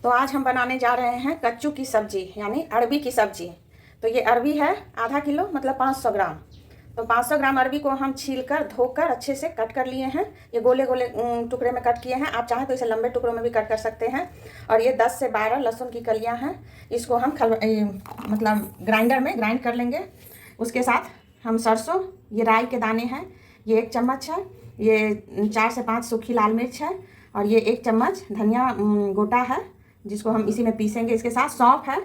तो आज हम बनाने जा रहे हैं कच्चू की सब्जी यानी अरबी की सब्जी। तो ये अरबी है आधा किलो मतलब 500 ग्राम। तो 500 ग्राम अरबी को हम छीलकर धोकर अच्छे से कट कर लिए हैं। ये गोले गोले टुकड़े में कट किए हैं। आप चाहें तो इसे लंबे टुकड़ों में भी कट कर सकते हैं। और ये 10 से 12 लहसुन की कलियां हैं। इसको हम मतलब ग्राइंडर में ग्राइंड कर लेंगे। उसके साथ हम सरसों, ये राई के दाने हैं, ये 1 चम्मच है, ये 4 से 5 सूखी लाल मिर्च है, और ये 1 चम्मच धनिया गोटा है जिसको हम इसी में पीसेंगे। इसके साथ सौंफ है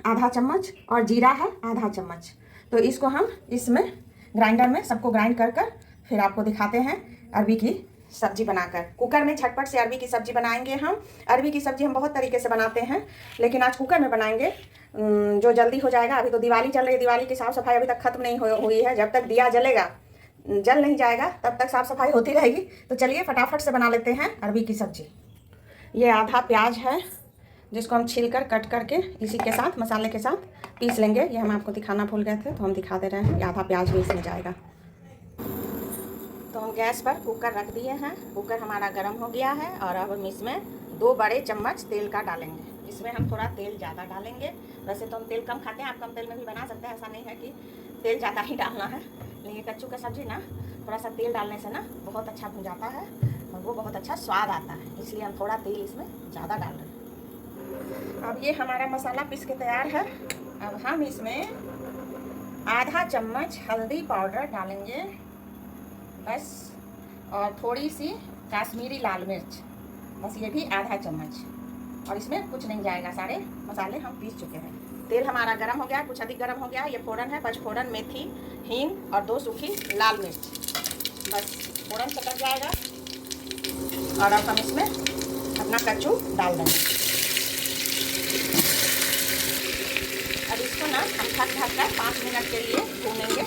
आधा चम्मच और जीरा है आधा चम्मच। तो इसको हम इसमें ग्राइंडर में सबको ग्राइंड कर कर फिर आपको दिखाते हैं अरबी की सब्जी बनाकर। कुकर में झटपट से अरबी की सब्जी बनाएंगे हम। अरबी की सब्जी हम बहुत तरीके से बनाते हैं, लेकिन आज कुकर में बनाएंगे जो जल्दी हो जाएगा। अभी तो दिवाली चल रही है, दिवाली की साफ़ सफाई अभी तक खत्म नहीं हुई है। जब तक दिया जलेगा, जल नहीं जाएगा, तब तक साफ़ सफाई होती रहेगी। तो चलिए फटाफट से बना लेते हैं अरबी की सब्जी। ये आधा प्याज है जिसको हम छीलकर कट करके इसी के साथ मसाले के साथ पीस लेंगे। ये हम आपको दिखाना भूल गए थे तो हम दिखा दे रहे हैं। ये आधा प्याज भी इसमें जाएगा। तो हम गैस पर कुकर रख दिए हैं। कुकर हमारा गर्म हो गया है और अब हम इसमें 2 बड़े चम्मच तेल का डालेंगे। इसमें हम थोड़ा तेल ज़्यादा डालेंगे। वैसे तो हम तेल कम खाते हैं, आप कम तेल में भी बना सकते हैं। ऐसा नहीं है कि तेल ज़्यादा ही डालना है, लेकिन कच्चू का सब्जी ना थोड़ा सा तेल डालने से ना बहुत अच्छा भुन जाता है और वो बहुत अच्छा स्वाद आता है, इसलिए हम थोड़ा तेल इसमें ज़्यादा डाल रहे हैं। अब ये हमारा मसाला पीस के तैयार है। अब हम इसमें आधा चम्मच हल्दी पाउडर डालेंगे बस, और थोड़ी सी काश्मीरी लाल मिर्च, बस ये भी आधा चम्मच। और इसमें कुछ नहीं जाएगा, सारे मसाले हम पीस चुके हैं। तेल हमारा गर्म हो गया, कुछ अधिक गर्म हो गया। ये फोड़न है, पचफोड़न, मेथी, हींग और 2 सूखी लाल मिर्च। बस फोड़न चटक जाएगा और अब हम इसमें अपना कच्चू डाल देंगे। अब इसको ना हम ढक कर 5 मिनट के लिए भूनेंगे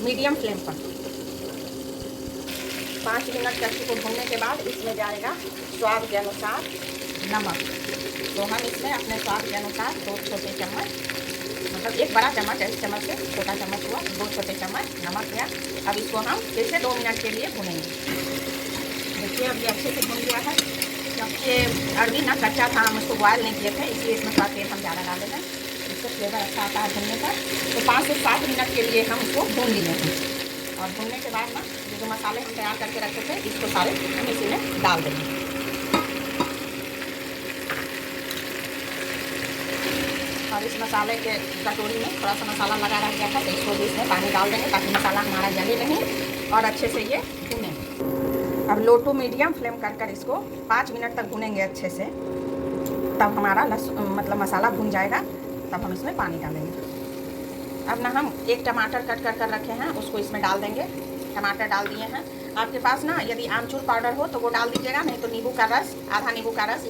मीडियम फ्लेम पर। 5 मिनट कच्चू को भूनने के बाद इसमें जाएगा स्वाद के अनुसार नमक। तो हम इसमें अपने स्वाद के अनुसार 2 छोटे चम्मच, मतलब 1 बड़ा चम्मच, 1 चम्मच से छोटा चम्मच हुआ, 2 छोटे चम्मच नमक दिया। अब इसको हम फिर से 2 मिनट के लिए भूनेंगे। देखिए अब ये अच्छे से भून गया है। क्योंकि ये अरबी ना कच्चा था, हम इसको बॉयल नहीं किए थे, इसलिए इसमें थोड़ा तेल हम ज़्यादा डाल देते हैं। इससे फ्लेवर अच्छा आता है भूनने का। तो 5 से 7 मिनट के लिए हम इसको भून लिए हैं। और भूनने के बाद ना ये जो मसाले हम तैयार करके रखे थे, इसको सारे हम इसी में डाल देंगे। और इस मसाले के कटोरी में थोड़ा सा मसाला लगा रह गया था, तो इसको भी इसमें पानी डाल देंगे ताकि मसाला हमारा जले नहीं और अच्छे से ये भुने। अब लो टू मीडियम फ्लेम कर कर इसको 5 मिनट तक भुनेंगे अच्छे से। तब हमारा मतलब मसाला भुन जाएगा, तब हम इसमें पानी डालेंगे। अब ना हम 1 टमाटर कट कर रखे हैं, उसको इसमें डाल देंगे। टमाटर डाल दिए हैं। आपके पास ना यदि आमचूर पाउडर हो तो वो डाल दीजिएगा, नहीं तो नींबू का रस, आधा नींबू का रस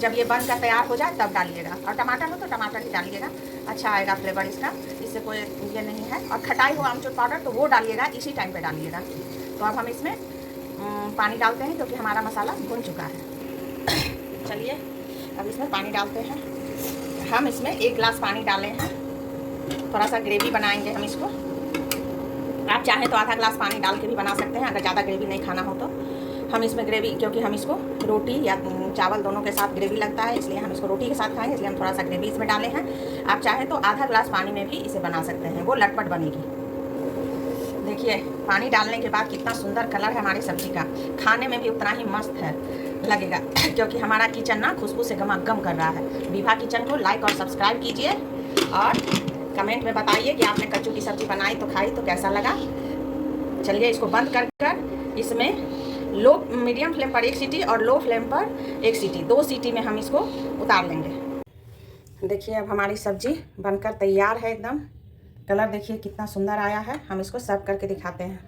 जब ये बनकर तैयार हो जाए तब डालिएगा। और टमाटर हो तो टमाटर ही डालिएगा, अच्छा आएगा फ्लेवर इसका, इससे कोई ये नहीं है। और खटाई हो आमचूर पाउडर तो वो डालिएगा, इसी टाइम पे डालिएगा। तो अब हम इसमें पानी डालते हैं क्योंकि हमारा मसाला भुन चुका है। चलिए अब इसमें पानी डालते हैं। हम इसमें 1 गिलास पानी डाले हैं। थोड़ा सा ग्रेवी बनाएंगे हम इसको। आप चाहें तो आधा गिलास पानी डाल के भी बना सकते हैं, अगर ज़्यादा ग्रेवी नहीं खाना हो तो। हम इसमें ग्रेवी, क्योंकि हम इसको रोटी या चावल दोनों के साथ ग्रेवी लगता है, इसलिए हम इसको रोटी के साथ खाएंगे, इसलिए हम थोड़ा सा ग्रेवी इसमें डाले हैं। आप चाहें तो आधा गिलास पानी में भी इसे बना सकते हैं, वो लटपट बनेगी। देखिए पानी डालने के बाद कितना सुंदर कलर है हमारी सब्जी का, खाने में भी उतना ही मस्त है लगेगा। क्योंकि हमारा किचन ना खुशबू से गमागम कर रहा है। विभा किचन को लाइक और सब्सक्राइब कीजिए और कमेंट में बताइए कि आपने कच्चू की सब्ज़ी बनाई तो खाई तो कैसा लगा। चलिए इसको बंद कर इसमें मीडियम फ्लेम पर 1 सीटी और लो फ्लेम पर 1 सीटी, 2 सीटी में हम इसको उतार लेंगे। देखिए अब हमारी सब्जी बनकर तैयार है एकदम। कलर देखिए कितना सुंदर आया है। हम इसको सर्व करके दिखाते हैं।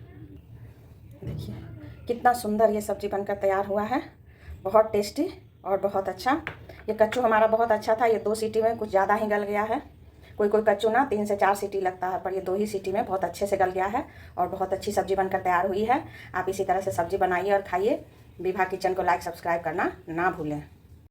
देखिए कितना सुंदर ये सब्जी बनकर तैयार हुआ है, बहुत टेस्टी और बहुत अच्छा। ये कच्चू हमारा बहुत अच्छा था, ये 2 सीटी में कुछ ज़्यादा ही गल गया है। कोई कच्चू ना 3 से 4 सीटी लगता है, पर ये 2 ही सीटी में बहुत अच्छे से गल गया है और बहुत अच्छी सब्जी बनकर तैयार हुई है। आप इसी तरह से सब्जी बनाइए और खाइए। विभा किचन को लाइक सब्सक्राइब करना ना भूलें।